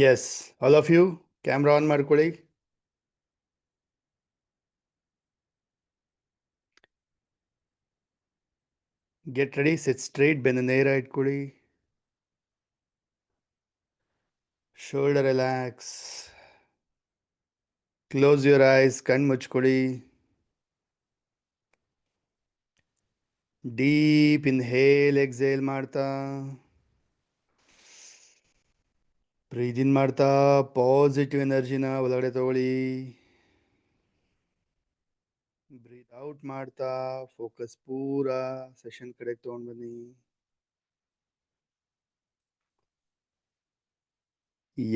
Yes, all of you, camera on ಮಾಡ್ಕೊಳ್ಳಿ. Get ready, sit straight, ಬೆನ್ನು ನೇರ ಇಟ್ಕೊಳ್ಳಿ. Shoulder relax. Close your eyes, ಕಣ್ಣು ಮುಚ್ಕೊಳ್ಳಿ. Deep inhale, exhale ಮಾಡ್ತಾ. ಬ್ರೀದ್ ಇನ್ ಮಾಡ್ತಾ ಪಾಸಿಟಿವ್ ಎನರ್ಜಿನ ಒಳಗಡೆ ತಗೊಳ್ಳಿ. ಬ್ರೀದ್ ಔಟ್ ಮಾಡ್ತಾ ಫೋಕಸ್ ಪೂರಾ ಸೆಷನ್ ಕಡೆ ತಗೊಂಡು ಬನ್ನಿ.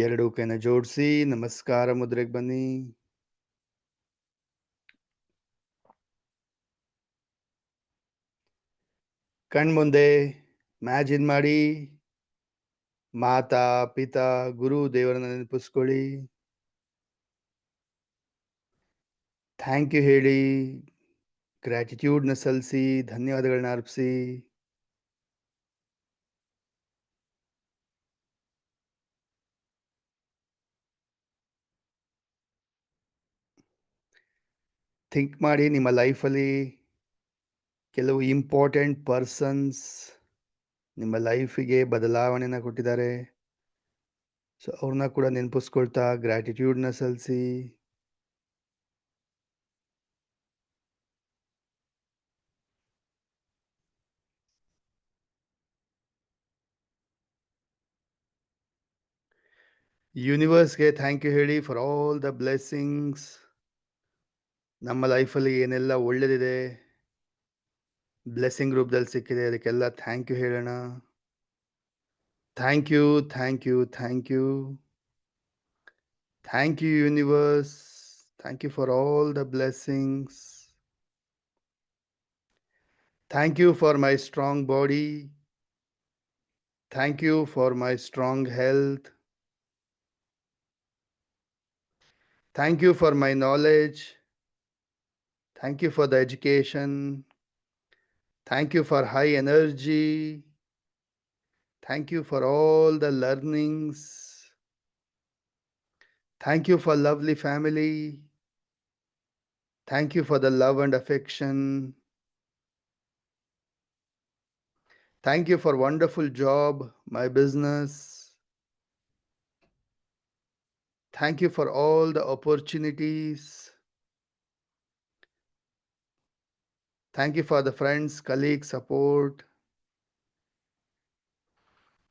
ಎರಡು ಕೈನ ಜೋಡಿಸಿ ನಮಸ್ಕಾರ ಮುದ್ರೆಗೆ ಬನ್ನಿ. ಕಣ್ಮುಂದೆ ಇಮ್ಯಾಜಿನ್ ಮಾಡಿ ಮಾತಾ ಪಿತಾ ಗುರು ದೇವರನ್ನ ನೆನಪಿಸ್ಕೊಳ್ಳಿ. ಥ್ಯಾಂಕ್ ಯು ಹೇಳಿ, ಗ್ರ್ಯಾಟಿಟ್ಯೂಡ್ನ ಸಲ್ಲಿಸಿ, ಧನ್ಯವಾದಗಳನ್ನ ಅರ್ಪಿಸಿ. ಥಿಂಕ್ ಮಾಡಿ, ನಿಮ್ಮ ಲೈಫಲ್ಲಿ ಕೆಲವು ಇಂಪಾರ್ಟೆಂಟ್ ಪರ್ಸನ್ಸ್ ನಿಮ್ಮ ಲೈಫಿಗೆ ಬದಲಾವಣೆನ ಕೊಟ್ಟಿದ್ದಾರೆ. ಸೊ ಅವ್ರನ್ನ ಕೂಡ ನೆನಪಿಸ್ಕೊಳ್ತಾ ಗ್ರ್ಯಾಟಿಟ್ಯೂಡ್ನ ಸಲ್ಲಿಸಿ. ಯೂನಿವರ್ಸ್ಗೆ ಥ್ಯಾಂಕ್ ಯು ಹೇಳಿ ಫಾರ್ ಆಲ್ ದ ಬ್ಲೆಸ್ಸಿಂಗ್ಸ್. ನಮ್ಮ ಲೈಫಲ್ಲಿ ಏನೆಲ್ಲ ಒಳ್ಳೆದಿದೆ, ಬ್ಲೆಸ್ಸಿಂಗ್ ರೂಪದಲ್ಲಿ ಸಿಕ್ಕಿದೆ, ಅದಕ್ಕೆಲ್ಲ ಥ್ಯಾಂಕ್ ಯು ಹೇಳೋಣ. Thank you, thank you, thank you. Thank you, universe. Thank you for all the blessings. Thank you for my strong body. Thank you for my strong health. Thank you for my knowledge. Thank you for the education. Thank you for high energy. Thank you for all the learnings. Thank you for lovely family. Thank you for the love and affection. Thank you for wonderful job, my business. Thank you for all the opportunities. Thank you for the friends, colleagues, support.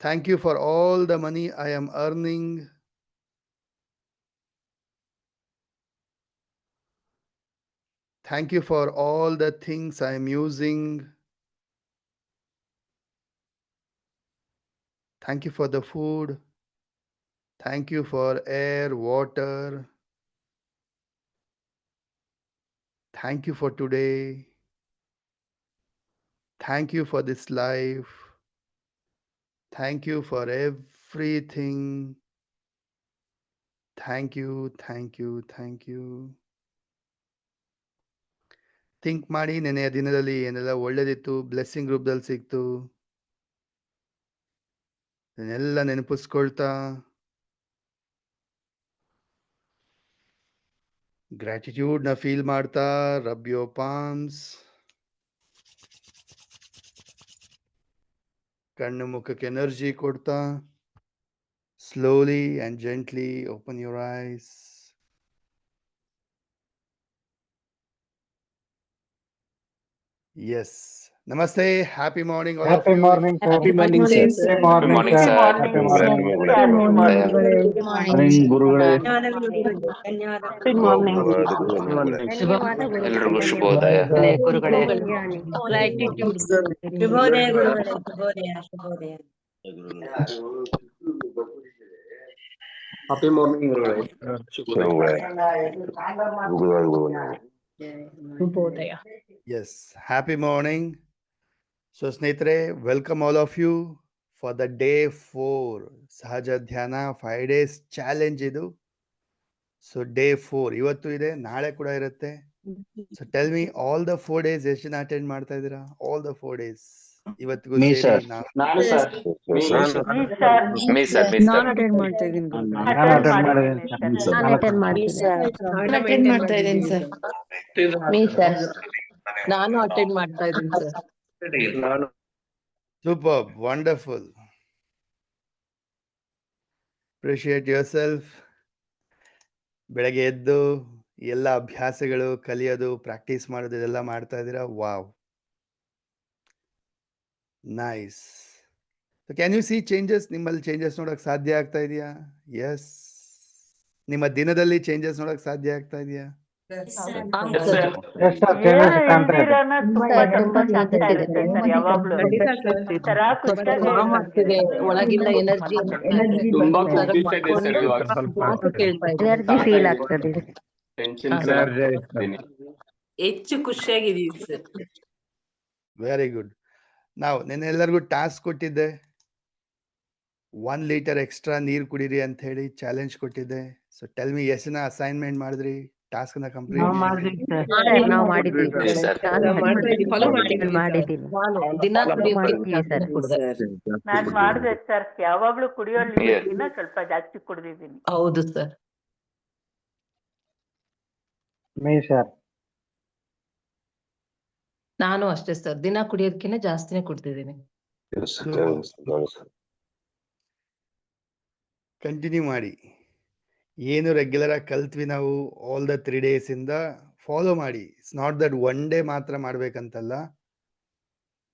Thank you for all the money I am earning. Thank you for all the things I am using. Thank you for the food. Thank you for air, water. Thank you for today. Thank you for this life. Thank you for everything. Thank you, thank you, thank you. Think ಮಾಡಿ, ನೆನೆಯ ದಿನದಲ್ಲಿ ಏನೆಲ್ಲ ಒಳ್ಳೇದಿತ್ತು, blessing ರೂಪದಲ್ಲಿ ಸಿಕ್ತು, ಇದನ್ನೆಲ್ಲ ನೆನಪಿಸ್ಕೊಳ್ತಾ ಗ್ರ್ಯಾಟಿಟ್ಯೂಡ್ನ ಫೀಲ್ ಮಾಡ್ತಾ ರಬ್ ಯೋರ್ ಪಾಮ್ಸ್. ಕಣ್ಣು ಮುಖಕ್ಕೆ ಎನರ್ಜಿ ಕೊಡ್ತಾ slowly and gently open your eyes. Yes, namaste, happy morning all of Happy you. morning, sir. Happy morning, sir. Happy morning, morning, sir. sir. Happy Morning, morning. morning, ಗುರುಗಳೇ. Happy morning. ಎಲ್ರಿಗೂ ಶುಭೋದಯ. ಗುರುಗಳೇ. Gratitude. ಶುಭೋದಯ ಗುರುಗಳೇ, ಶುಭೋದಯ, ಶುಭೋದಯ. Happy morning ಗುರುಗಳೇ. ಶುಭೋದಯ. Yes, happy morning. ಸೊ ಸ್ನೇಹಿತರೆ, welcome all of you for the day 4 ಸಹಜ ಧ್ಯಾನ 5 days ಚಾಲೆಂಜ್ ಇದು. ಸೊ ಡೇ 4 ಇವತ್ತು ಇದೆ, ನಾಳೆ ಕೂಡ ಇರುತ್ತೆ. So tell me, all the 4 days ಎಷ್ಟು ಜನ ಅಟೆಂಡ್ ಮಾಡ್ತಾ ಇದ್ದೀರಾ? ಆಲ್ ದ 4 days ಇವತ್ತಿಗೂ Me, ಸೇರಿ sir. ನಾವು ನಾನು ಸರ್ ನಾನು ಅಟೆಂಡ್ ಮಾಡ್ತಾ ಇದ್ದೀನಿ ನಾನು ಅಟೆಂಡ್ ಮಾಡಿದ್ದೀನಿ ಸರ್. ನಾನು ಅಟೆಂಡ್ ಮಾಡ್ತೀನಿ ಅಟೆಂಡ್ ಮಾಡ್ತಾ ಇದ್ದೀನಿ ಸರ್. ನಾನು ಅಟೆಂಡ್ ಮಾಡ್ತಾ ಇದ್ದೀನಿ sir. Super, wonderful. Appreciate your self. ಬೆಳಗ್ಗೆ ಎದ್ದು ಎಲ್ಲ ಅಭ್ಯಾಸಗಳು ಕಲಿಯೋದು, ಪ್ರಾಕ್ಟೀಸ್ ಮಾಡೋದು ಇದೆಲ್ಲ ಮಾಡ್ತಾ ಇದ್ದೀರಾ. Wow, nice. Can U C changes? ನಿಮ್ಮಲ್ಲಿ ಚೇಂಜಸ್ ನೋಡಕ್ ಸಾಧ್ಯ ಆಗ್ತಾ ಇದೆಯಾ? ಎಸ್. ನಿಮ್ಮ ದಿನದಲ್ಲಿ ಚೇಂಜಸ್ ನೋಡಕ್ ಸಾಧ್ಯ ಆಗ್ತಾ ಇದೆಯಾ? ಎಸ್ ಸರ್, ಚೇಂಜಸ್ ಕಾಣ್ತಾ ಇದೆ. ತುಂಬಾ ಸಾಧ್ಯ ಇದೆ ಕಾಮ್ ಆಗ್ತಿದೆ, ಒಳಗಿಂದ ಎನರ್ಜಿ ತುಂಬಾ ಖುಷಿ ಇದೆ ಸರ್ ಇವಾಗ. ಎನರ್ಜಿ ಫೀಲ್ ಆಗ್ತದೆ. ಹೆಚ್ಚು ಖುಷಿಯಾಗಿದ್ದೀವಿ ಸರ್. Very good. ನಾವು ನಿನ್ನೆಲ್ಲರಿಗೂ ಟಾಸ್ಕ್ ಕೊಟ್ಟಿದ್ದೆ, 1 ಲೀಟರ್ ಎಕ್ಸ್ಟ್ರಾ ನೀರು ಕುಡೀರಿ ಅಂತ ಹೇಳಿ ಚಾಲೆಂಜ್ ಕೊಟ್ಟಿದ್ದೆ. ಸೊ ಟೆಲ್ ಮಿ, ಎಸ್ನ ಅಸೈನ್ಮೆಂಟ್ ಮಾಡಿದ್ರಿ? ಟಾಸ್ಕ್ ನ ಕಂಪ್ಲೀಟ್ ನಾವು ಮಾಡಿದ್ವಿ ದಿನ ಮಾಡಿದ್ದೀವಿ ಸರ್. ನಾನ್ ಮಾಡಿದೆ ಸರ್, ಯಾವಾಗ್ಲೂ ಕುಡಿಯೋ ಲಿಮಿಟ್ಗಿನ್ನ ಸ್ವಲ್ಪ ಜಾಸ್ತಿ ಕುಡಿದಿದ್ದೀನಿ. ಹೌದು ಸರ್. Me, sir. ನಾನು ಅಷ್ಟೇ ಸರ್, ದಿನ ಕುಡಿಯೋದಕ್ಕಿಂತ ಜಾಸ್ತಿನೇ ಕುಡ್ತಿದ್ದೀನಿ. ಕಂಟಿನ್ಯೂ ಮಾಡಿ. ಏನು ರೆಗ್ಯುಲರ್ ಆಗಿ ಕಲ್ತ್ವಿ ನಾವು ಆಲ್ ದ 3 days ಇಂದ ಫಾಲೋ ಮಾಡಿ. It's not that one day ಮಾತ್ರ ಮಾಡ್ಬೇಕಂತಲ್ಲ,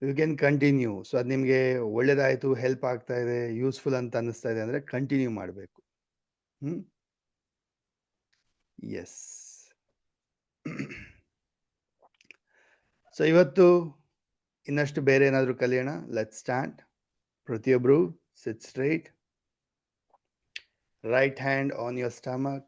ಯು ಕ್ಯಾನ್ ಕಂಟಿನ್ಯೂ. ಸೊ ಅದು ನಿಮಗೆ ಒಳ್ಳೇದಾಯ್ತು, ಹೆಲ್ಪ್ ಆಗ್ತಾ ಇದೆ, ಯೂಸ್ಫುಲ್ ಅಂತ ಅನ್ನಿಸ್ತಾ ಇದೆ ಅಂದ್ರೆ ಕಂಟಿನ್ಯೂ ಮಾಡಬೇಕು. ಎಸ್. ಸೊ ಇವತ್ತು ಇನ್ನಷ್ಟು ಬೇರೆ ಏನಾದರೂ ಕಲಿಯೋಣ. Let's start. ಪ್ರತಿಯೊಬ್ಬರು ಸಿಟ್ straight. Right hand on your stomach.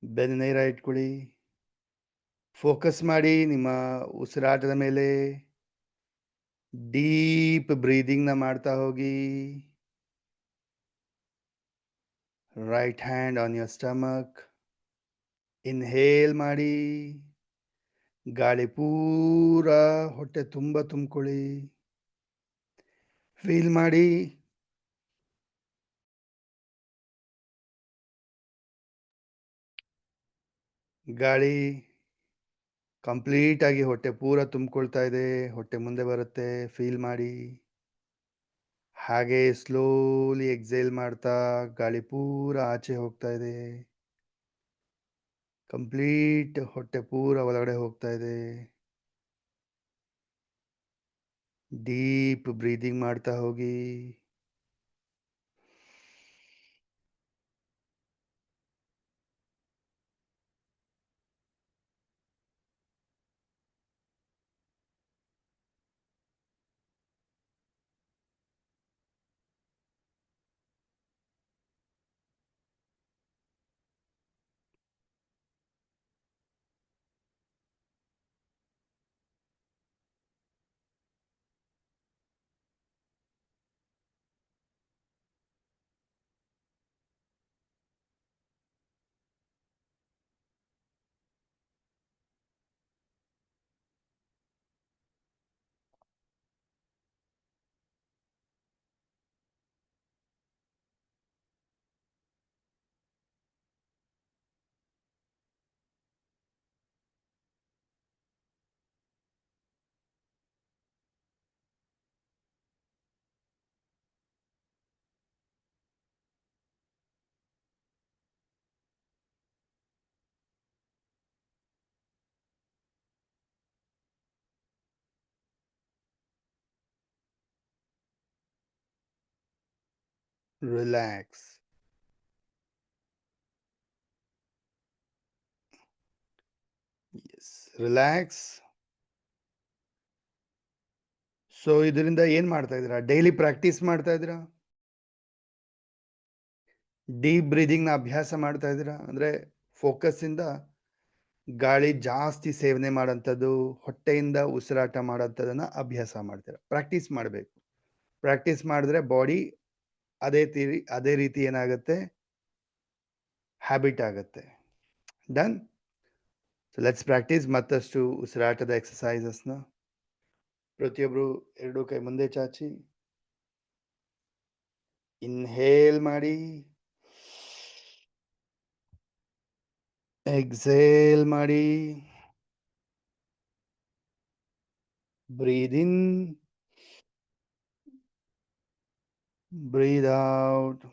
ಬೆನ್ನು ನೇರ ಇಟ್ಕೊಳ್ಳಿ. ಫೋಕಸ್ ಮಾಡಿ ನಿಮ್ಮ ಉಸಿರಾಟದ ಮೇಲೆ. ಡೀಪ್ ಬ್ರೀದಿಂಗ್ ನ ಮಾಡ್ತಾ ಹೋಗಿ. Right hand on your stomach. Inhale ಮಾಡಿ. ಗಾಳಿ ಪೂರ ಹೊಟ್ಟೆ ತುಂಬ ತುಂಬಿಕೊಳ್ಳಿ. ಫೀಲ್ ಮಾಡಿ. ಗಾಳಿ ಕಂಪ್ಲೀಟ್ ಆಗಿ ಹೊಟ್ಟೆ ಪೂರ ತುಂಬಿಕೊಳ್ತಾ ಇದೆ. ಹೊಟ್ಟೆ ಮುಂದೆ ಬರುತ್ತೆ, ಫೀಲ್ ಮಾಡಿ. ಹಾಗೆ ಸ್ಲೋಲಿ ಎಕ್ಸೇಲ್ ಮಾಡ್ತಾ ಗಾಳಿ ಪೂರ ಆಚೆ ಹೋಗ್ತಾ ಇದೆ. ಕಂಪ್ಲೀಟ್ ಹೊಟ್ಟೆ ಪೂರ ಒಳಗಡೆ ಹೋಗ್ತಾ ಇದೆ. ಡೀಪ್ ಬ್ರೀದಿಂಗ್ ಮಾಡ್ತಾ ಹೋಗಿ. ರಿಲ್ಯಾಕ್ಸ್. S, relax. ಸೊ ಇದರಿಂದ ಏನ್ ಮಾಡ್ತಾ ಇದ್ದೀರಾ? ಡೈಲಿ ಪ್ರಾಕ್ಟೀಸ್ ಮಾಡ್ತಾ ಇದ್ದೀರಾ? ಡೀಪ್ ಬ್ರೀದಿಂಗ್ ನ ಅಭ್ಯಾಸ ಮಾಡ್ತಾ ಇದ್ದೀರಾ? ಅಂದ್ರೆ ಫೋಕಸ್ ಇಂದ ಗಾಳಿ ಜಾಸ್ತಿ ಸೇವನೆ ಮಾಡೋಂಥದ್ದು, ಹೊಟ್ಟೆಯಿಂದ ಉಸಿರಾಟ ಮಾಡೋಂಥದ್ದನ್ನ ಅಭ್ಯಾಸ ಮಾಡ್ತೀರಾ. ಪ್ರಾಕ್ಟೀಸ್ ಮಾಡಬೇಕು. ಪ್ರಾಕ್ಟೀಸ್ ಮಾಡಿದ್ರೆ ಬಾಡಿ ಅದೇ ರೀತಿ ಏನಾಗುತ್ತೆ, ಹ್ಯಾಬಿಟ್ ಆಗುತ್ತೆ. ಡನ್. ಸೊ ಲೆಟ್ಸ್ ಪ್ರಾಕ್ಟೀಸ್ ಮತ್ತಷ್ಟು ಉಸಿರಾಟದ ಎಕ್ಸಸೈಸಸ್ನ. ಪ್ರತಿಯೊಬ್ಬರು 2 ಕೈ ಮುಂದೆ ಚಾಚಿ ಇನ್ಹೇಲ್ ಮಾಡಿ, ಎಕ್ಸೇಲ್ ಮಾಡಿ, breathe in, breathe out.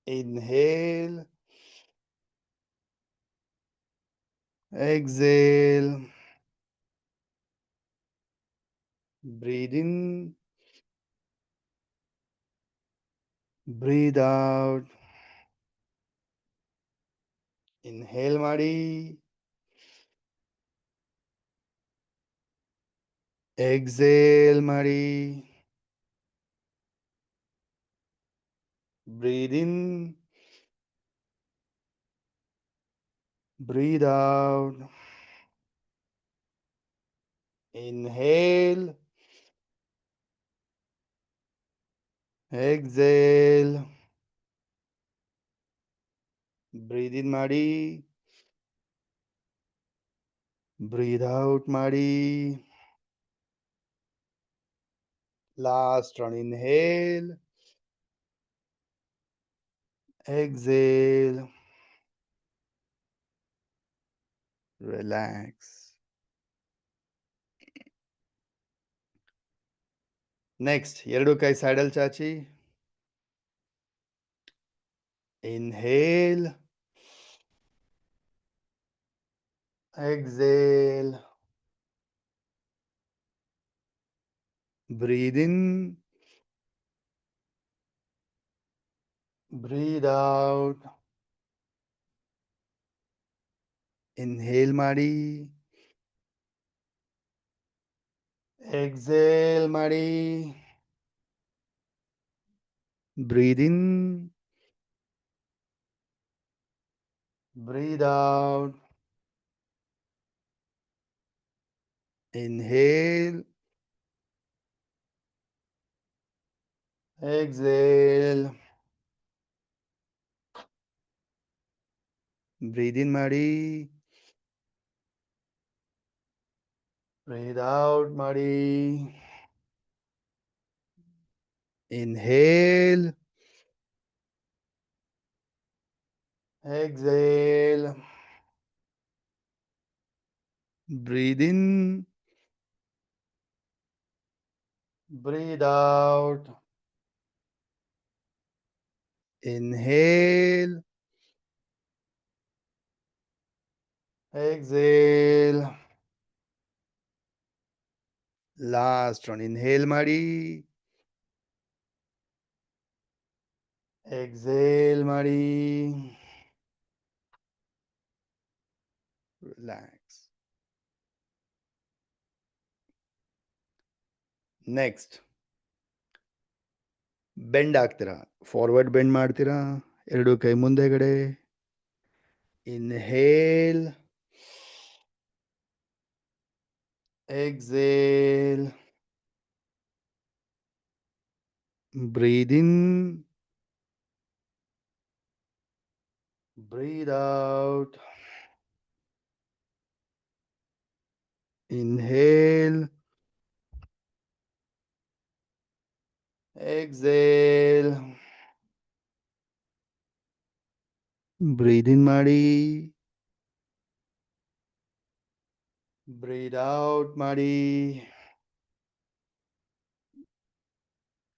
Inhale, exhale, breathe in, breathe out. Inhale ಮಾಡಿ, exhale ಮಾಡಿ, breathe in, breathe out. Inhale, exhale, breathe in ಮಾಡಿ, breathe out ಮಾಡಿ. Last one, inhale, exhale, relax. Next 2 ಕೈ ಸ್ಯಾಡಲ್ ಚಾಚಿ. Inhale, exhale, breathe in, breathe out. Inhale ಮಾಡಿ, exhale ಮಾಡಿ, breathe in, breathe out. Inhale, exhale, breathe in ಮಾಡಿ, breathe out ಮಾಡಿ. Inhale, exhale, breathe in, breathe out. Inhale, exhale. Last one, inhale ಮಾಡಿ, exhale ಮಾಡಿ. Relax. Next bend ಆಗ್ತೀರಾ, forward bend ಮಾಡ್ತೀರಾ, 2 ಕೈ ಮುಂದೆಗಡೆ. Inhale, exhale, breathe in, breathe out. Inhale, exhale, breathe in ಮಾಡಿ, breathe out ಮಾಡಿ.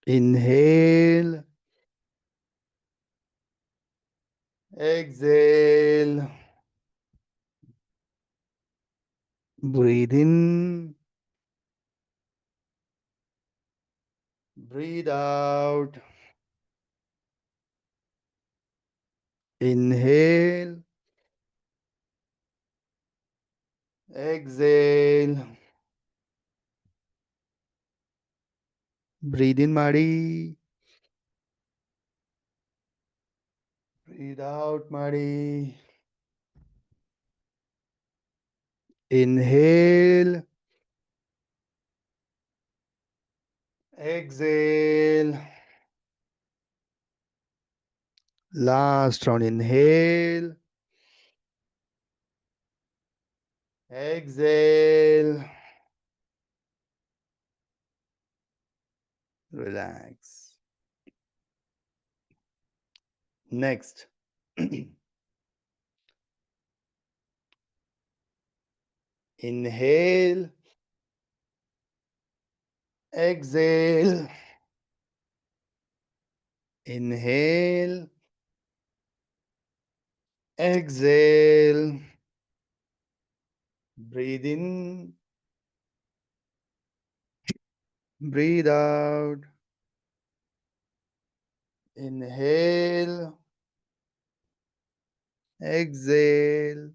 Inhale, exhale, breathe in, breathe out. Inhale, exhale, breathe in ಮಾಡಿ, breathe out ಮಾಡಿ. Inhale, exhale, Last round. Inhale. Exhale. Relax. Next. Inhale. Exhale. Inhale. Exhale. Breathe in. Breathe out. Inhale. Exhale.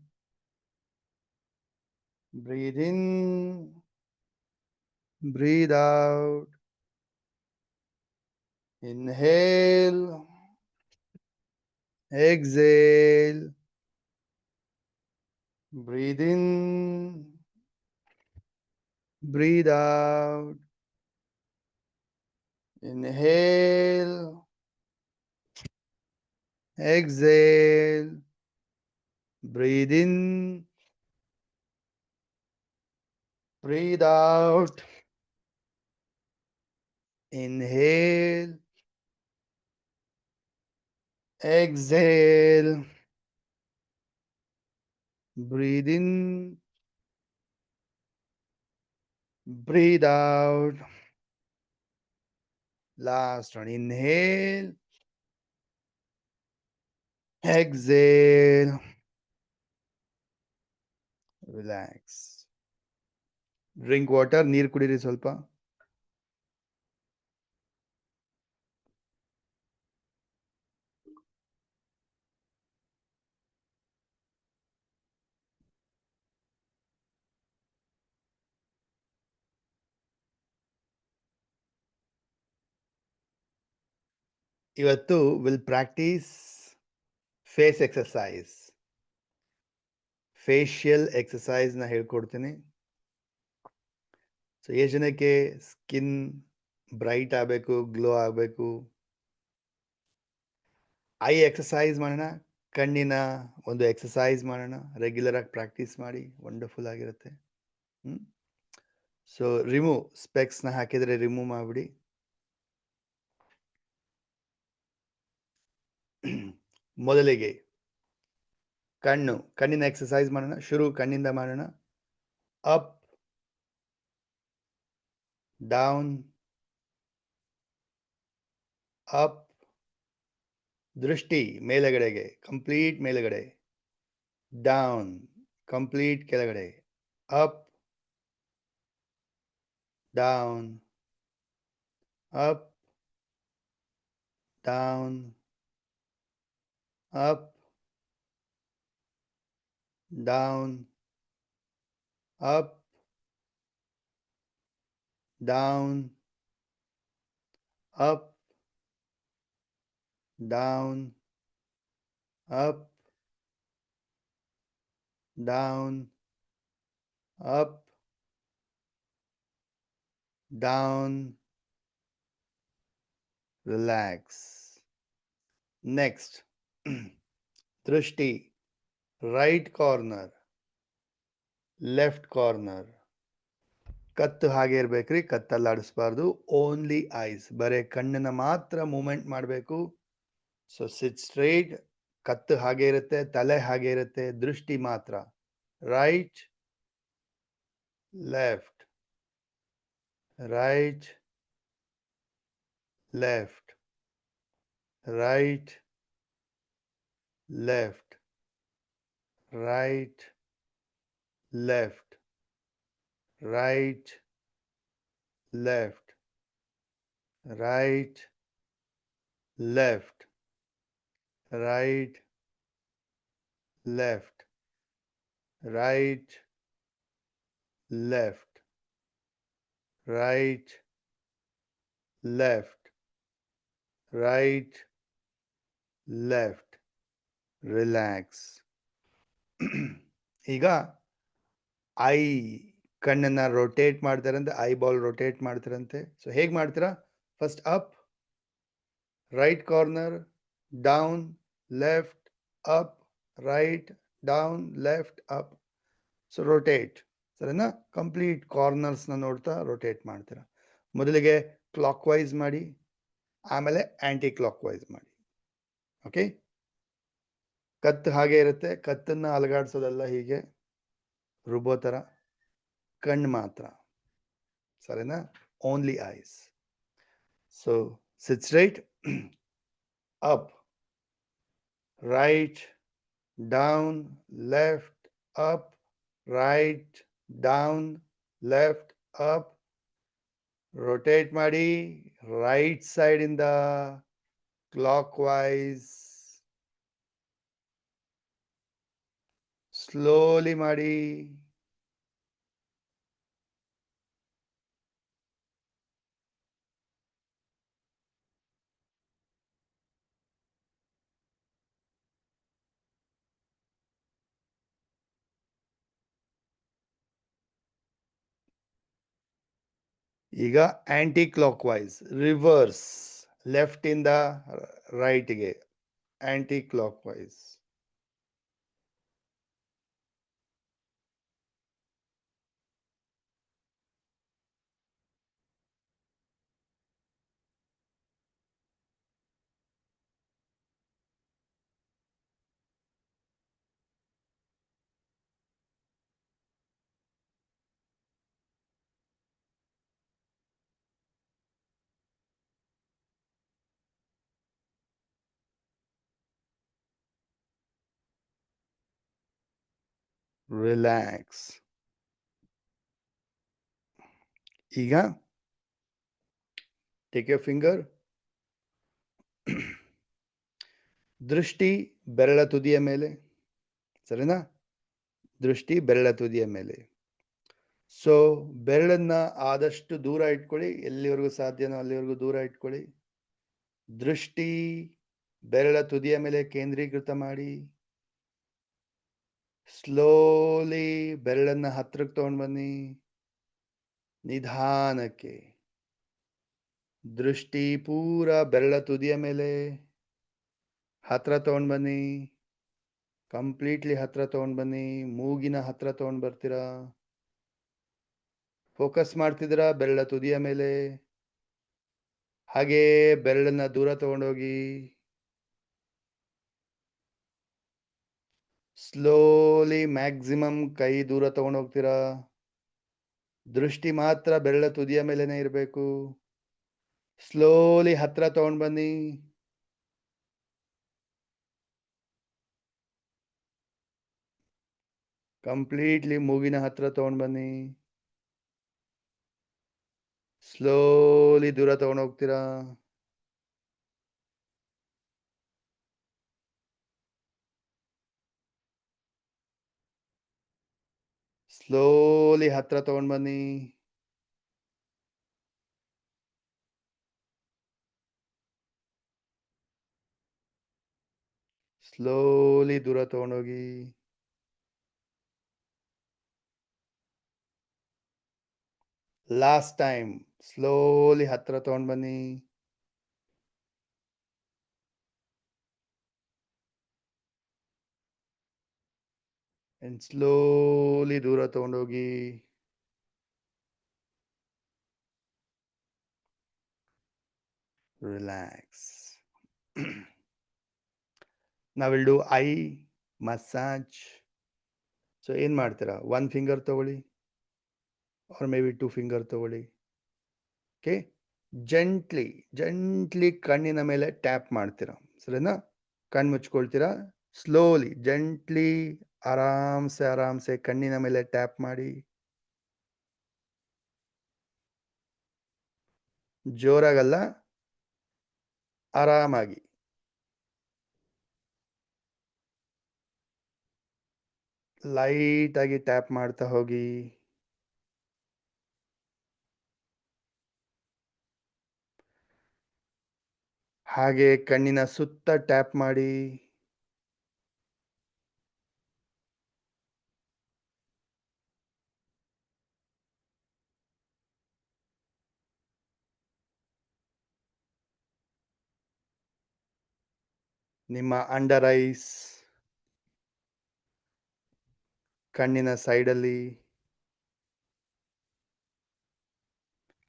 Breathe in. Breathe out. Inhale. Exhale. Breathe in. Breathe out. Inhale. Exhale. Breathe in. Breathe out. Inhale. Exhale. Breathe in. Breathe out. Last one. Inhale. Exhale. Relax. Drink water. ನೀರು ಕುಡೀರಿ ಸ್ವಲ್ಪ. ಇವತ್ತು will practise face exercise. Facial ಎಕ್ಸರ್ಸೈಸ್ನ ಹೇಳ್ಕೊಡ್ತೀನಿ. So ಎಷ್ಟು ಜನಕ್ಕೆ skin bright ಆಗಬೇಕು, glow ಆಗಬೇಕು, ಐ ಎಕ್ಸರ್ಸೈಸ್ ಮಾಡೋಣ, ಕಣ್ಣಿನ ಒಂದು ಎಕ್ಸರ್ಸೈಸ್ ಮಾಡೋಣ. ರೆಗ್ಯುಲರ್ ಆಗಿ ಪ್ರಾಕ್ಟೀಸ್ ಮಾಡಿ, ವಂಡರ್ಫುಲ್ ಆಗಿರುತ್ತೆ. ಸೊ ರಿಮೂವ್ ಸ್ಪೆಕ್ಸ್ನ ಹಾಕಿದರೆ ರಿಮೂವ್ ಮಾಡಿಬಿಡಿ. ಮೊದಲಿಗೆ ಕಣ್ಣಿನ ಎಕ್ಸರ್ಸೈಸ್ ಮಾಡೋಣ. ಶುರು ಕಣ್ಣಿಂದ ಮಾಡೋಣ. Up, down, up. ದೃಷ್ಟಿ ಮೇಲಗಡೆಗೆ, ಕಂಪ್ಲೀಟ್ ಮೇಲಗಡೆ. ಡೌನ್, ಕಂಪ್ಲೀಟ್ ಕೆಳಗಡೆ. Up, down, up, down, up, down, up, down, up, down, up, down, up, down. Relax. Next ದೃಷ್ಟಿ ರೈಟ್ ಕಾರ್ನರ್, ಲೆಫ್ಟ್ ಕಾರ್ನರ್. ಕತ್ತು ಹಾಗೆ ಇರ್ಬೇಕ್ರಿ, ಕತ್ತಲ್ಲಾಡಿಸ್ಬಾರ್ದು. ಓನ್ಲಿ ಐಸ್, ಬರೇ ಕಣ್ಣನ್ನ ಮಾತ್ರ ಮೂವ್ಮೆಂಟ್ ಮಾಡಬೇಕು. ಸೊ ಸಿಟ್ ಸ್ಟ್ರೈಟ್. ಕತ್ತು ಹಾಗೆ ಇರುತ್ತೆ, ತಲೆ ಹಾಗೆ ಇರುತ್ತೆ, ದೃಷ್ಟಿ ಮಾತ್ರ. Right, left, right, left, right, left, right, left, right, left, right, left, right, left, right, left, right, left, right, left. Relax. ಈಗ ಐ ಕಣ್ಣನ್ನ ರೊಟೇಟ್ ಮಾಡ್ತಾರಂತೆ, ಐ ಬಾಲ್ ರೊಟೇಟ್ ಮಾಡ್ತಾರಂತೆ. ಸೊ ಹೇಗೆ ಮಾಡ್ತೀರಾ? First up, right corner, down, left, up, right, down, left, up. So rotate, ಸರಿನಾ? Complete ಕಾರ್ನರ್ಸ್ನ ನೋಡ್ತಾ rotate ಮಾಡ್ತೀರಾ. ಮೊದಲಿಗೆ clock wise ಮಾಡಿ, ಆಮೇಲೆ ಆಂಟಿ ಕ್ಲಾಕ್ ವೈಸ್ ಮಾಡಿ. ಓಕೆ, ಕತ್ತು ಹಾಗೆ ಇರುತ್ತೆ. ಕತ್ತನ್ನು ಅಲಗಾಡ್ಸೋದಲ್ಲ, ಹೀಗೆ ರುಬ್ಬೋ ಥರ. ಕಣ್ಣು ಮಾತ್ರ, ಸರಿನಾ? Only ice. So sit straight, up, right, down, left, up, right, down, left, up. Rotate ಮಾಡಿ, right side ಇಂದ clockwise. Slowly ಮಾಡಿ. ಈಗ anticlockwise, reverse, left ಇಂದ ರೈಟ್ಗೆ ಆಂಟಿ ಕ್ಲಾಕ್ ವೈಸ್. ರಿಲ್ಯಾಕ್ಸ್. ಈಗ ಟೇಕ್ ಯರ್ ಫಿಂಗರ್, ದೃಷ್ಟಿ ಬೆರಳ ತುದಿಯ ಮೇಲೆ, ಸರಿನಾ? ದೃಷ್ಟಿ ಬೆರಳ ತುದಿಯ ಮೇಲೆ. ಸೊ ಬೆರಳನ್ನ ಆದಷ್ಟು ದೂರ ಇಟ್ಕೊಳ್ಳಿ, ಎಲ್ಲಿವರೆಗೂ ಸಾಧ್ಯನೋ ಅಲ್ಲಿವರೆಗೂ ದೂರ ಇಟ್ಕೊಳ್ಳಿ. ದೃಷ್ಟಿ ಬೆರಳ ತುದಿಯ ಮೇಲೆ ಕೇಂದ್ರೀಕೃತ ಮಾಡಿ. ಸ್ಲೋಲಿ ಬೆರಳನ್ನ ಹತ್ರಕ್ಕೆ ತಗೊಂಡು ಬನ್ನಿ, ನಿಧಾನಕ್ಕೆ. ದೃಷ್ಟಿ ಪೂರ ಬೆರಳ ತುದಿಯ ಮೇಲೆ, ಹತ್ರ ತಗೊಂಡು ಬನ್ನಿ, ಕಂಪ್ಲೀಟ್ಲಿ ಹತ್ರ ತಗೊಂಡು ಬನ್ನಿ. ಮೂಗಿನ ಹತ್ರ ತಗೊಂಡು ಬರ್ತೀರಾ. ಫೋಕಸ್ ಮಾಡ್ತಿದ್ದೀರಾ ಬೆರಳ ತುದಿಯ ಮೇಲೆ. ಹಾಗೇ ಬೆರಳನ್ನ ದೂರ ತಗೊಂಡೋಗಿ ಸ್ಲೋಲಿ ಮ್ಯಾಕ್ಸಿಮಮ್ ಕೈ ದೂರ ತಗೊಂಡೋಗ್ತೀರಾ. ದೃಷ್ಟಿ ಮಾತ್ರ ಬೆರಳ ತುದಿಯ ಮೇಲೆನೆ ಇರಬೇಕು. ಸ್ಲೋಲಿ ಹತ್ರ ತಗೊಂಡು ಬನ್ನಿ. ಕಂಪ್ಲೀಟ್ಲಿ ಮೂಗಿನ ಹತ್ರ ತಗೊಂಡು ಬನ್ನಿ. ಸ್ಲೋಲಿ ದೂರ ತಗೊಂಡು ಹೋಗ್ತೀರಾ. ಸ್ಲೋಲಿ ಹತ್ರ ತಗೊಂಡು ಬನ್ನಿ. ಸ್ಲೋಲಿ ದೂರ ತಗೊಂಡೋಗಿ. ಲಾಸ್ಟ್ ಟೈಮ್, ಸ್ಲೋಲಿ ಹತ್ರ ತಗೊಂಡು ಬನ್ನಿ. and slowly ದೂರ ತಗೊಂಡೋಗಿ. Relax. Now we'll do eye massage. So ಏನ್ ಮಾಡ್ತೀರಾ? 1 finger ತಗೊಳ್ಳಿ, or maybe 2 finger ತಗೊಳ್ಳಿ. ಓಕೆ, ಜೆಂಟ್ಲಿ ಕಣ್ಣಿನ ಮೇಲೆ ಟ್ಯಾಪ್ ಮಾಡ್ತೀರಾ, ಸರಿನಾ? ಕಣ್ಣು ಮುಚ್ಕೊಳ್ತೀರಾ. ಸ್ಲೋಲಿ ಜೆಂಟ್ಲಿ ಆರಾಮ್ಸೆ ಕಣ್ಣಿನ ಮೇಲೆ ಟ್ಯಾಪ್ ಮಾಡಿ. ಜೋರಾಗಲ್ಲ, ಆರಾಮಾಗಿ. ಲೈಟ್ ಆಗಿ ಟ್ಯಾಪ್ ಮಾಡ್ತಾ ಹೋಗಿ. ಹಾಗೆ ಕಣ್ಣಿನ ಸುತ್ತ ಟ್ಯಾಪ್ ಮಾಡಿ. ನಿಮ್ಮ ಅಂಡರ್ ಐಸ್, ಕಣ್ಣಿನ ಸೈಡಲ್ಲಿ,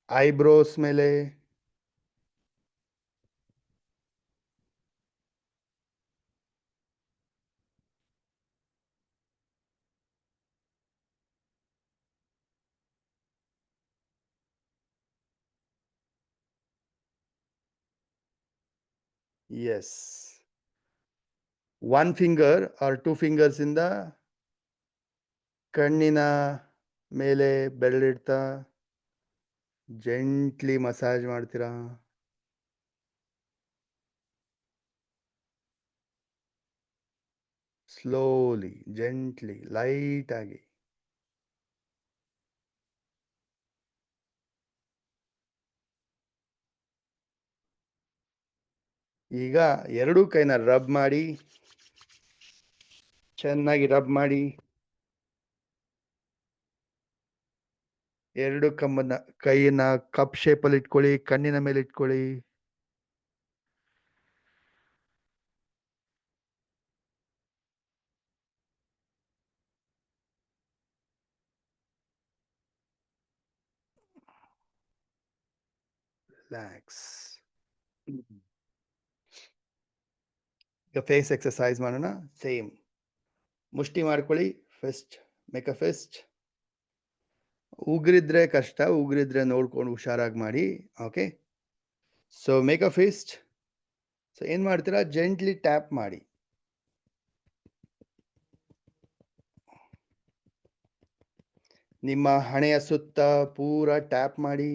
ಐಬ್ರೋಸ್ ಮೇಲೆ, ಎಸ್, 1 ಫಿಂಗರ್ ಆರ್ 2 ಫಿಂಗರ್ಸ್ ಇಂದ ಕಣ್ಣಿನ ಮೇಲೆ ಬೆರಳಿಡ್ತಾ ಜೆಂಟ್ಲಿ ಮಸಾಜ್ ಮಾಡ್ತೀರಾ. ಸ್ಲೋಲಿ, ಜೆಂಟ್ಲಿ, ಲೈಟ್ ಆಗಿ. ಈಗ ಎರಡೂ ಕೈನ ರಬ್ ಮಾಡಿ, ಚೆನ್ನಾಗಿ ರಬ್ ಮಾಡಿ. ಎರಡು ಕೈಯನ್ನ ಕಪ್ ಶೇಪಲ್ಲಿ ಇಟ್ಕೊಳ್ಳಿ, ಕಣ್ಣಿನ ಮೇಲೆ ಇಟ್ಕೊಳ್ಳಿ. ರಿಲ್ಯಾಕ್ಸ್. ಈಗ ಫೇಸ್ ಎಕ್ಸರ್ಸೈಸ್ ಮಾಡೋಣ. ಸೇಮ್ ಮುಷ್ಟಿ ಮಾಡ್ಕೊಳ್ಳಿ. Fist, make a fist. ಉಗುರಿದ್ರೆ ಕಷ್ಟ, ಉಗುರಿದ್ರೆ ನೋಡ್ಕೊಂಡು ಹುಷಾರಾಗಿ ಮಾಡಿ. Okay, so make a fist. So ಏನ್ ಮಾಡ್ತೀರಾ, ಜೆಂಟ್ಲಿ ಟ್ಯಾಪ್ ಮಾಡಿ. ನಿಮ್ಮ ಹಣೆಯ ಸುತ್ತ ಪೂರ ಟ್ಯಾಪ್ ಮಾಡಿ.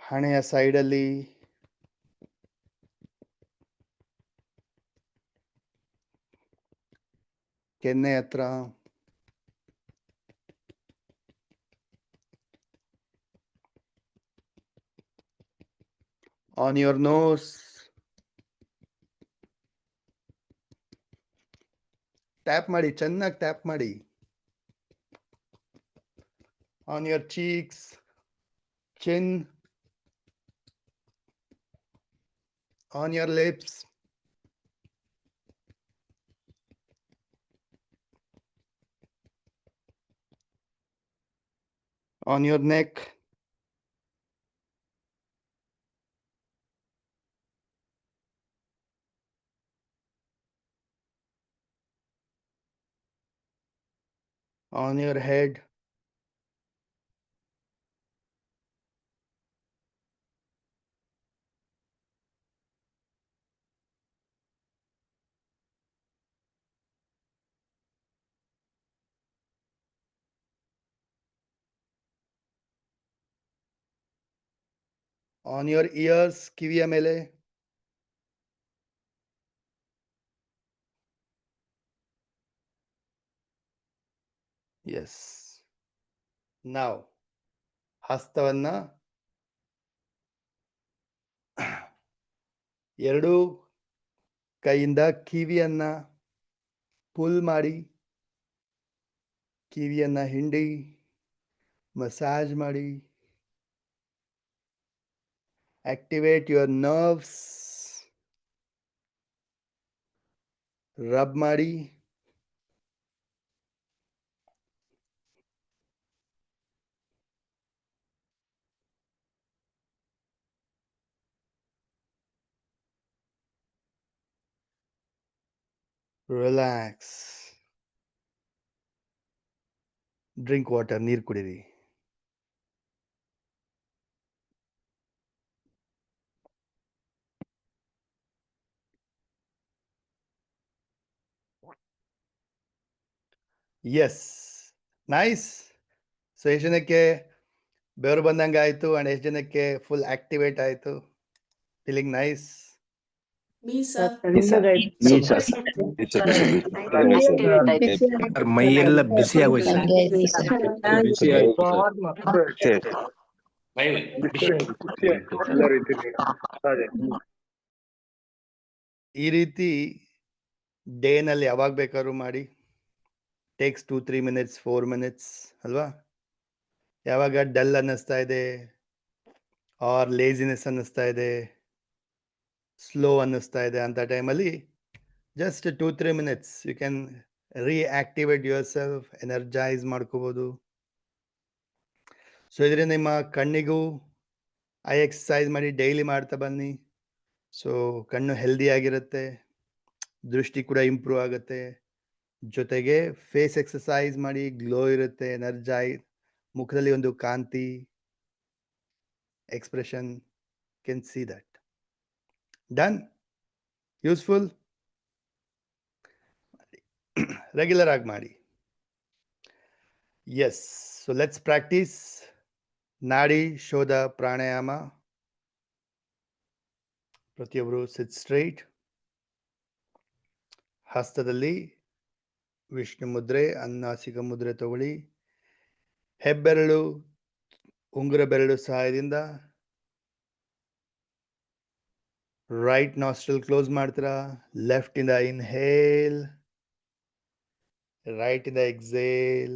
ಹಣೆಯ ಸೈಡಲ್ಲಿ, ಕೆನ್ನೆ ಹತ್ರ, ಆನ್ ಯುವರ್ ನೋಸ್. ಟ್ಯಾಪ್ ಮಾಡಿ, ಚೆನ್ನಾಗಿ ಟ್ಯಾಪ್ ಮಾಡಿ. On your cheeks, Chin, on your lips, on your neck, on your head, on your ears, ಕಿವಿಯ ಮೇಲೆ, ಎಸ್. ನಾವು ಹಸ್ತವನ್ನ ಎರಡೂ ಕೈಯಿಂದ ಕಿವಿಯನ್ನ ಪುಲ್ ಮಾಡಿ, ಕಿವಿಯನ್ನ ಹಿಂಡಿ ಮಸಾಜ್ ಮಾಡಿ. Activate your nerves. ರಬ್ ಮಾಡಿ. ರಿಲ್ಯಾಕ್ಸ್. ಡ್ರಿಂಕ್ ವಾಟರ್, ನೀರು ಕುಡೀರಿ. S, nice. ಸೊ ಎಷ್ಟು ಜನಕ್ಕೆ ಬೆವರು ಬಂದಂಗೆ ಆಯಿತು ಆ್ಯಂಡ್ ಎಷ್ಟು ಜನಕ್ಕೆ ಫುಲ್ ಆಕ್ಟಿವೇಟ್ ಆಯಿತು? Feeling nice. ಮೈ ಎಲ್ಲ ಬಿಸಿ ಆಗೋಯ್ತು. ಈ ರೀತಿ ಡೇನಲ್ಲಿ ಯಾವಾಗ ಬೇಕಾದ್ರೂ ಮಾಡಿ. ಟೇಕ್ಸ್ 2-3 ಮಿನಿಟ್ಸ್, 4 ಮಿನಿಟ್ಸ್ ಅಲ್ವಾ? ಯಾವಾಗ ಡಲ್ ಅನ್ನಿಸ್ತಾ ಇದೆ, ಆರ್ ಲೇಸಿನೆಸ್ ಅನ್ನಿಸ್ತಾ ಇದೆ, ಸ್ಲೋ ಅನ್ನಿಸ್ತಾ ಇದೆ ಅಂತ ಟೈಮಲ್ಲಿ just 2-3 minutes you can reactivate your self, energise ಮಾಡ್ಕೋಬೋದು. ಸೊ ಇದರಿಂದ ನಿಮ್ಮ ಕಣ್ಣಿಗೂ ಐ ಎಕ್ಸಸೈಸ್ ಮಾಡಿ ಡೈಲಿ ಮಾಡ್ತಾ ಬನ್ನಿ. ಸೊ ಕಣ್ಣು ಹೆಲ್ದಿ ಆಗಿರುತ್ತೆ, ದೃಷ್ಟಿ ಕೂಡ ಇಂಪ್ರೂವ್ ಆಗುತ್ತೆ. ಜೊತೆಗೆ ಫೇಸ್ ಎಕ್ಸಸೈಸ್ ಮಾಡಿ, ಗ್ಲೋ ಇರುತ್ತೆ, ಎನರ್ಜೈಸ್, ಮುಖದಲ್ಲಿ ಒಂದು ಕಾಂತಿ, expression, Ken see that. Done? Useful? Regular ಆಗಿ ಮಾಡಿ. ಎಸ್, ಸೊ ಲೆಟ್ಸ್ ಪ್ರಾಕ್ಟೀಸ್ ನಾಡಿ ಶೋಧ ಪ್ರಾಣಾಯಾಮ. ಪ್ರತಿಯೊಬ್ಬರು ಸಿಟ್ ಸ್ಟ್ರೈಟ್. ಹಸ್ತದಲ್ಲಿ ವಿಷ್ಣು ಮುದ್ರೆ, ಅನ್ನಾಸಿಕ ಮುದ್ರೆ ತಗೊಳ್ಳಿ. ಹೆಬ್ಬೆರಳು, ಉಂಗುರ ಬೆರಳು ಸಹಾಯದಿಂದ ರೈಟ್ ನಾಸ್ಟ್ರಲ್ ಕ್ಲೋಸ್ ಮಾಡ್ತೀರಾ. ಲೆಫ್ಟ್ ಇಂದ ಇನ್ಹೇಲ್, ರೈಟ್ ಇಂದ ಎಕ್ಸೇಲ್,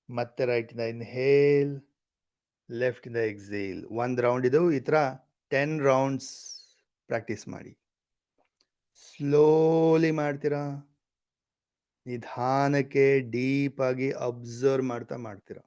ಮತ್ತೆ ರೈಟ್ ಇಂದ ಇನ್ಹೇಲ್, ಲೆಫ್ಟ್ ಇಂದ ಎಕ್ಸೇಲ್. 1 ರೌಂಡ್ ಇದು. ಈ ಥರ 10 ರೌಂಡ್ಸ್ ಪ್ರಾಕ್ಟೀಸ್ ಮಾಡಿ. ಸ್ಲೋಲಿ ಮಾಡ್ತೀರಾ, ನಿಧಾನಕ್ಕೆ ಡೀಪ್ ಆಗಿ ಅಬ್ಸರ್ವ್ ಮಾಡ್ತೀರಾ.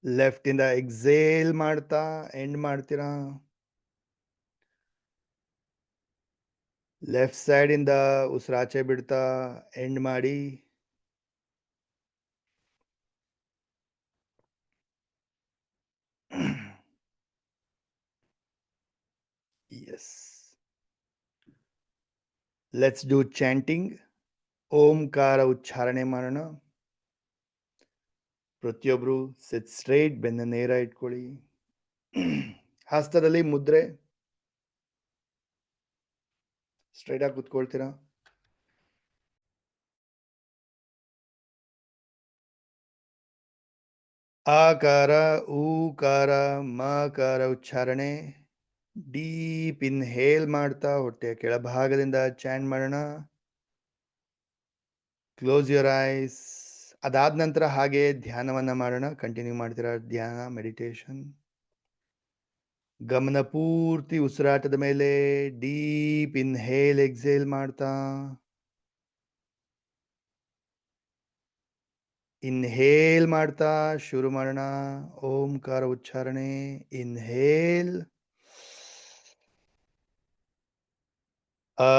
ಲೆಫ್ಟ್ ಇಂದ ಎಕ್ಸೇಲ್ ಮಾಡ್ತಾ ಎಂಡ್ ಮಾಡ್ತೀರಾ. ಲೆಫ್ಟ್ ಸೈಡ್ ಇಂದ ಉಸಿರಾಚೆ ಬಿಡ್ತಾ ಎಂಡ್ ಮಾಡಿ. Yes, let's do chanting. ಓಂಕಾರ ಉಚ್ಚಾರಣೆ ಮಾಡೋಣ. ಪ್ರತಿಯೊಬ್ರು ಸಿಟ್ ಸ್ಟ್ರೈಟ್, ಬೆನ್ನ ನೇರ ಇಟ್ಕೊಳ್ಳಿ. ಹಸ್ತದಲ್ಲಿ ಮುದ್ರೆ, ಸ್ಟ್ರೈಟ್ ಆಗಿ ಕೂತ್ಕೊಳ್ತೀರಾ. ಆಕಾರ, ಊಕಾರ, ಮಕಾರ ಉಚ್ಚಾರಣೆ. ಡೀಪ್ ಇನ್ಹೇಲ್ ಮಾಡ್ತಾ ಹೊಟ್ಟೆಯ ಕೆಳಭಾಗದಿಂದ ಚಾಂಟ್ ಮಾಡೋಣ. Close your eyes. ಅದಾದ ನಂತರ ಹಾಗೆ ಧ್ಯಾನವನ್ನ ಮಾಡೋಣ. ಕಂಟಿನ್ಯೂ ಮಾಡ್ತೀರಾ ಧ್ಯಾನ, ಮೆಡಿಟೇಷನ್. ಗಮನ ಪೂರ್ತಿ ಉಸಿರಾಟದ ಮೇಲೆ. ಡೀಪ್ ಇನ್ಹೇಲ್, ಎಕ್ಸೇಲ್ ಮಾಡ್ತಾ. ಇನ್ಹೇಲ್ ಮಾಡ್ತಾ ಶುರು ಮಾಡೋಣ ಓಂಕಾರ ಉಚ್ಚಾರಣೆ. ಇನ್ಹೇಲ್, ಆ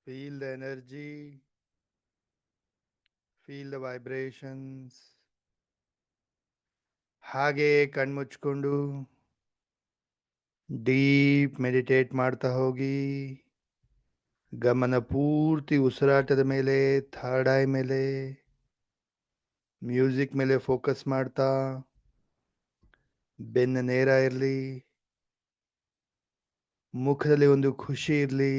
Feel the energy, feel the vibrations. ಹಾಗೆ ಕಣ್ಮುಚ್ಕೊಂಡು ಡೀಪ್ ಮೆಡಿಟೇಟ್ ಮಾಡ್ತಾ ಹೋಗಿ. ಗಮನ ಪೂರ್ತಿ ಉಸಿರಾಟದ ಮೇಲೆ, ಥರ್ಡ್ ಐ ಮೇಲೆ, ಮ್ಯೂಸಿಕ್ ಮೇಲೆ ಫೋಕಸ್ ಮಾಡ್ತಾ. ಬೆನ್ನ ನೇರ ಇರಲಿ, ಮುಖದಲ್ಲಿ ಒಂದು ಖುಷಿ ಇರಲಿ.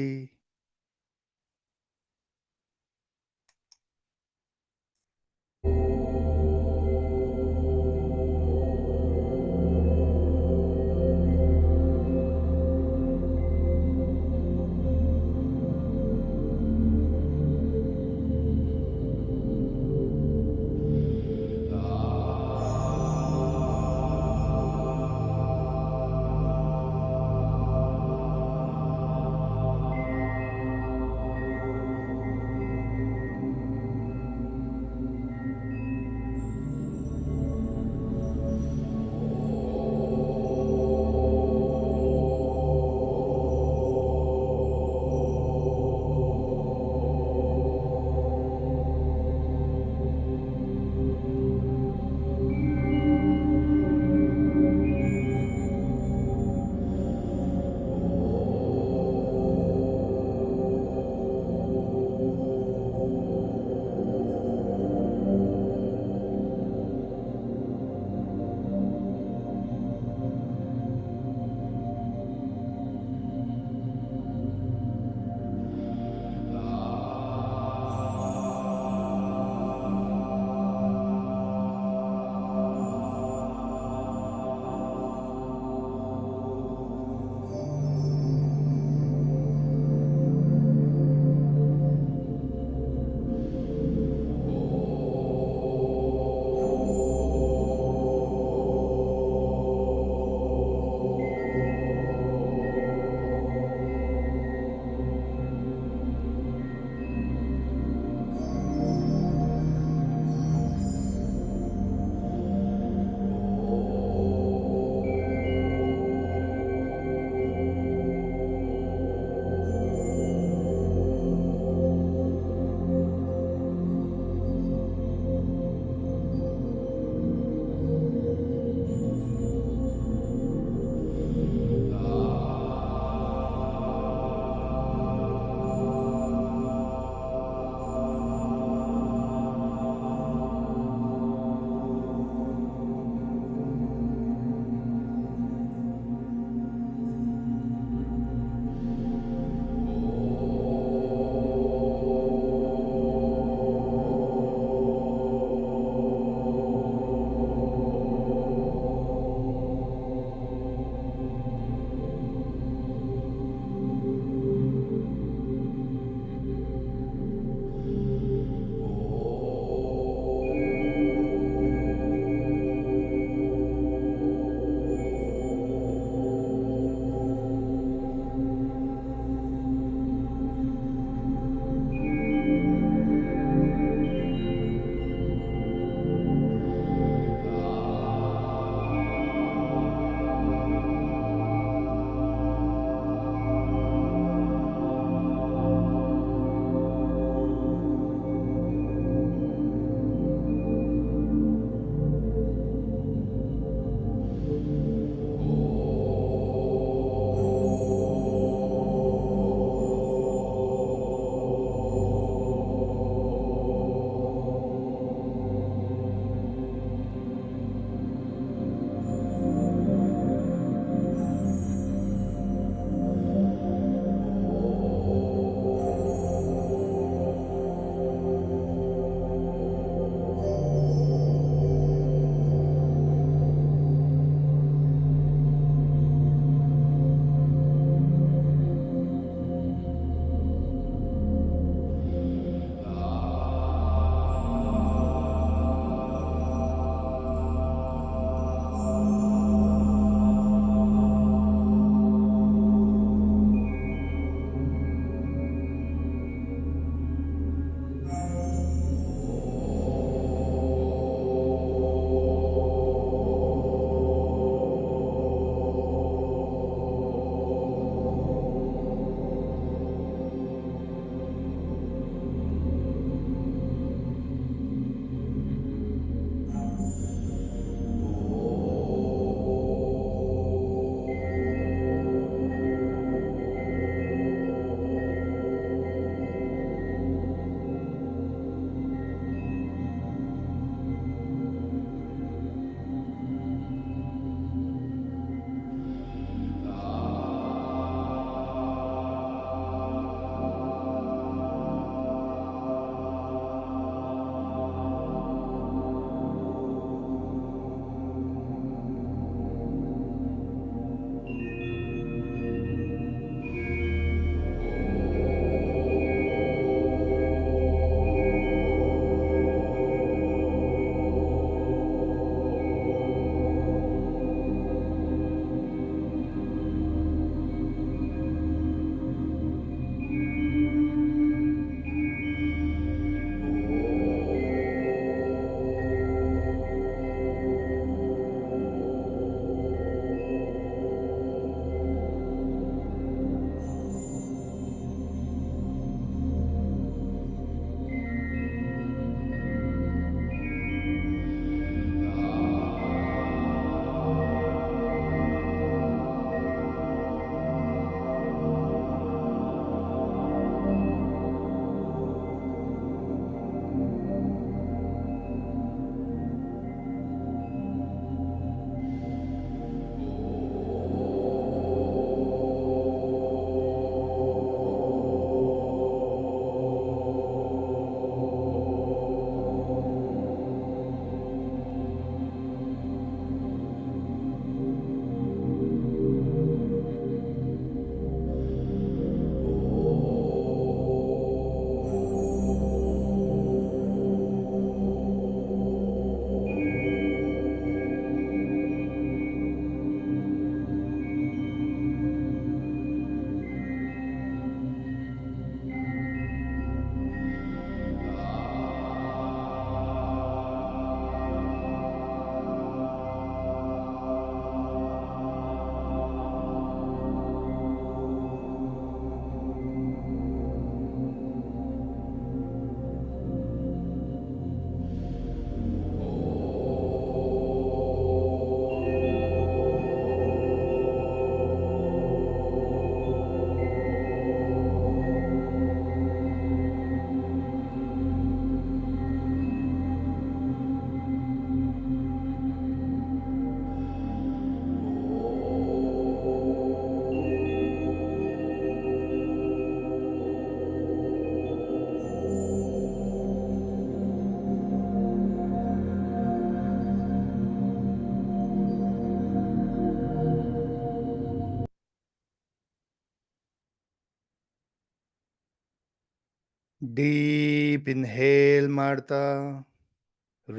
ಡೀಪ್ ಇನ್ಹೇಲ್ ಮಾಡ್ತಾ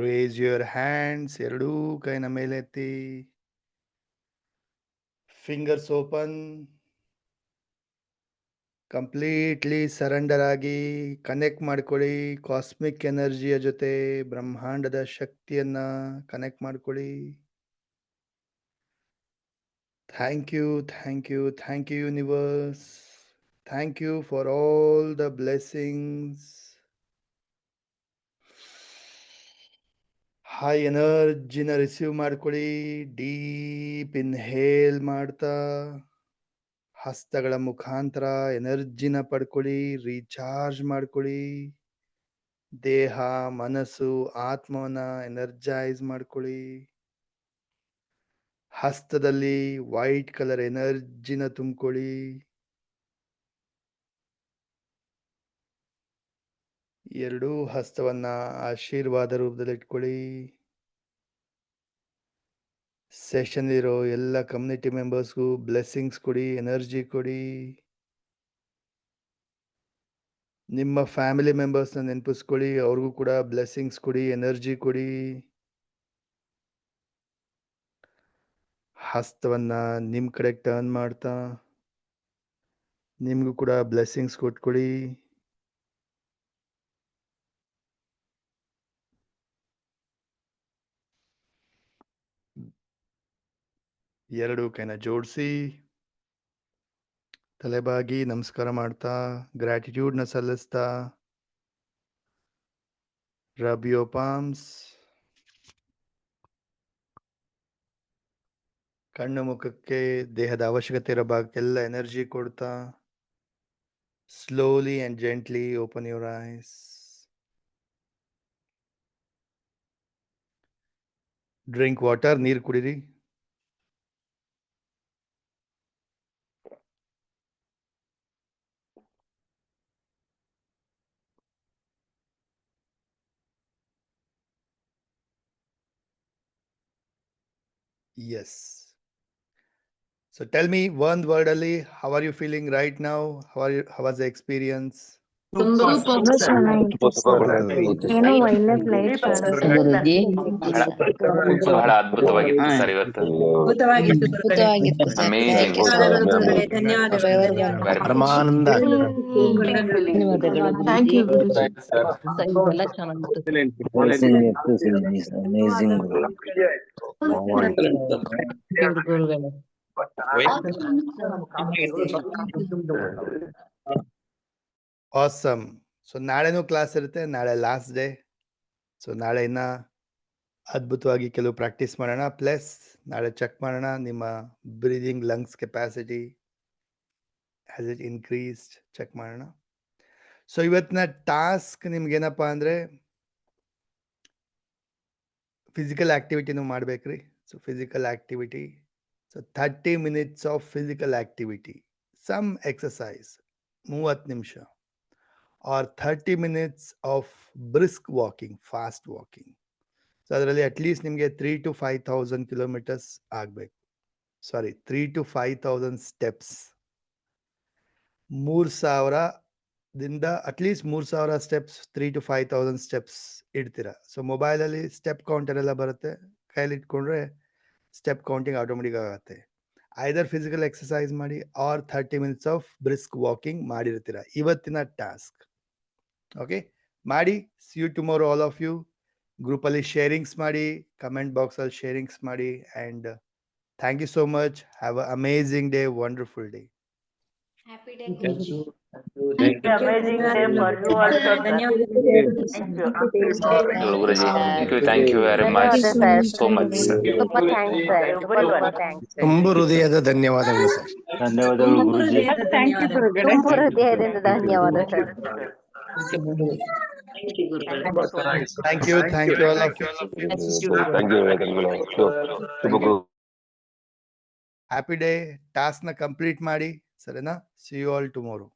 ರೇಸ್ ಯುವರ್ ಹ್ಯಾಂಡ್ಸ್, ಎರಡೂ ಕೈನ ಮೇಲೆತ್ತಿ, ಫಿಂಗರ್ಸ್ ಓಪನ್, ಕಂಪ್ಲೀಟ್ಲಿ ಸರೆಂಡರ್ ಆಗಿ ಕನೆಕ್ಟ್ ಮಾಡ್ಕೊಳ್ಳಿ ಕಾಸ್ಮಿಕ್ ಎನರ್ಜಿಯ ಜೊತೆ, ಬ್ರಹ್ಮಾಂಡದ ಶಕ್ತಿಯನ್ನ ಕನೆಕ್ಟ್ ಮಾಡ್ಕೊಳ್ಳಿ. Thank you, thank you, thank you universe. Thank you for all the blessings. High ಎನರ್ಜಿನ ರಿಸೀವ್ ಮಾಡ್ಕೊಳ್ಳಿ. ಡೀಪ್ ಇನ್ಹೇಲ್ ಮಾಡ್ತಾ ಹಸ್ತಗಳ ಮುಖಾಂತರ ಎನರ್ಜಿನ ಪಡ್ಕೊಳ್ಳಿ, ರೀಚಾರ್ಜ್ ಮಾಡ್ಕೊಳ್ಳಿ. ದೇಹ, ಮನಸ್ಸು, ಆತ್ಮವನ್ನ ಎನರ್ಜೈಸ್ ಮಾಡ್ಕೊಳ್ಳಿ. ಹಸ್ತದಲ್ಲಿ ವೈಟ್ ಕಲರ್ ಎನರ್ಜಿನ ತುಂಬಿಕೊಳ್ಳಿ. ಎರಡೂ ಹಸ್ತವನ್ನ ಆಶೀರ್ವಾದ ರೂಪದಲ್ಲಿ ಇಟ್ಕೊಳ್ಳಿ. ಸೆಷನ್ ಇರೋ ಎಲ್ಲ ಕಮ್ಯುನಿಟಿ ಮೆಂಬರ್ಸ್ಗೂ ಬ್ಲೆಸ್ಸಿಂಗ್ಸ್ ಕೊಡಿ, ಎನರ್ಜಿ ಕೊಡಿ. ನಿಮ್ಮ ಫ್ಯಾಮಿಲಿ ಮೆಂಬರ್ಸ್ನ ನೆನಪಿಸ್ಕೊಳ್ಳಿ, ಅವ್ರಿಗೂ ಕೂಡ ಬ್ಲೆಸ್ಸಿಂಗ್ಸ್ ಕೊಡಿ, ಎನರ್ಜಿ ಕೊಡಿ. ಹಸ್ತವನ್ನ ನಿಮ್ಮ ಕಡೆ ಟರ್ನ್ ಮಾಡ್ತಾ ನಿಮಗೂ ಕೂಡ ಬ್ಲೆಸ್ಸಿಂಗ್ಸ್ ಕೊಟ್ಕೊಳ್ಳಿ. ಎರಡು ಕೈನ ಜೋಡಿಸಿ ತಲೆಬಾಗಿ ನಮಸ್ಕಾರ ಮಾಡ್ತಾ ಗ್ರ್ಯಾಟಿಟ್ಯೂಡ್ನ ಸಲ್ಲಿಸ್ತಾ ರಬ್ ಯುವರ್ ಪಾಮ್ಸ್. ಕಣ್ಣು ಮುಖಕ್ಕೆ ದೇಹದ ಅವಶ್ಯಕತೆ ಇರೋ ಭಾಗಕ್ಕೆಲ್ಲ ಎನರ್ಜಿ ಕೊಡ್ತಾ slowly and gently open your ice. Drink water, ನೀರು ಕುಡಿರಿ. Yes. So tell me one word ali, how are you feeling right now? How was the experience? ತುಂಬಾ ಚೆನ್ನಾಗಿತ್ತು ಸರ್. ಏನೋ ವೈಲೆಟ್ ಲೈಟ್ ಗುರುಜಿ ಬಹಳ ಅದ್ಭುತವಾಗಿತ್ತು ಸರ್ ಇವತ್ತು. ಅದ್ಭುತವಾಗಿತ್ತು ಸರ್. Amazing. ಪರಮಾನಂದ. ಧನ್ಯವಾದಗಳು. Thank you ಗುರುಜಿ. ಇದೆಲ್ಲ ಚೆನ್ನಾಗಿತ್ತು sir. ಗುರುಗಳೇ ಆಸಮ್. ಸೊ ನಾಳೆನೂ ಕ್ಲಾಸ್ ಇರುತ್ತೆ, ನಾಳೆ ಲಾಸ್ಟ್ ಡೇ. ಸೊ ನಾಳೆ ಇನ್ನ ಅದ್ಭುತವಾಗಿ ಕೆಲವು ಪ್ರಾಕ್ಟೀಸ್ ಮಾಡೋಣ. ಪ್ಲಸ್ ನಾಳೆ ಚೆಕ್ ಮಾಡೋಣ ನಿಮ್ಮ breathing lungs capacity has it increased, check ಮಾಡೋಣ. ಸೊ ಇವತ್ತಿನ ಟಾಸ್ಕ್ ನಿಮ್ಗೇನಪ್ಪ ಅಂದರೆ ಫಿಸಿಕಲ್ ಆ್ಯಕ್ಟಿವಿಟಿನೂ ಮಾಡ್ಬೇಕ್ರಿ. So physical activity, so 30 minutes of physical activity, some exercise 30 ನಿಮಿಷ, or 30 minutes of brisk walking, fast walking. So ಅದರಲ್ಲಿ ಅಟ್ಲೀಸ್ಟ್ ನಿಮಗೆ 3,000 to 5,000 ಕಿಲೋಮೀಟರ್ಸ್ ಆಗಬೇಕು. 3,000 to 5,000 ಸ್ಟೆಪ್ಸ್. 3,000ದಿಂದ ಅಟ್ಲೀಸ್ಟ್ 3,000 ಸ್ಟೆಪ್ಸ್, 3,000 to 5,000 ಸ್ಟೆಪ್ಸ್ ಇಡ್ತೀರಾ. ಸೊ ಮೊಬೈಲಲ್ಲಿ ಸ್ಟೆಪ್ ಕೌಂಟರ್ ಎಲ್ಲ ಬರುತ್ತೆ, ಕೈಲಿ ಇಟ್ಕೊಂಡ್ರೆ ಸ್ಟೆಪ್ ಕೌಂಟಿಂಗ್ ಆಟೋಮೆಟಿಕ್ ಆಗುತ್ತೆ. ಐದರ್ ಫಿಸಿಕಲ್ ಎಕ್ಸಸೈಸ್ ಮಾಡಿ or 30 minutes of brisk walking ಮಾಡಿರ್ತೀರ. ಇವತ್ತಿನ ಟಾಸ್ಕ್ ಓಕೆ ಮಾಡಿ. See you tomorrow all of you. ಗ್ರೂಪಲ್ಲಿ ಶೇರಿಂಗ್ಸ್ ಮಾಡಿ, ಕಮೆಂಟ್ ಬಾಕ್ಸಲ್ಲಿ ಶೇರಿಂಗ್ಸ್ ಮಾಡಿ. And thank you so much. Have a amazing day, wonderful day. Happy day. Amazing day for you also, sir. Thank you. Guruji, thank you very much so much sir. ತುಂಬಾ thanks sir. ತುಂಬಾ thanks. ತುಂಬ ಹೃದಯದ ಧನ್ಯವಾದಗಳು sir. ಧನ್ಯವಾದಗಳು ಗುರುಜಿ. ತುಂಬ ಹೃದಯದಿಂದ ಧನ್ಯವಾದ sir. Thank you all of you. Happy day. ಟಾಸ್ಕ್ನ ಕಂಪ್ಲೀಟ್ ಮಾಡಿ, ಸರಿನಾ? See you all tomorrow.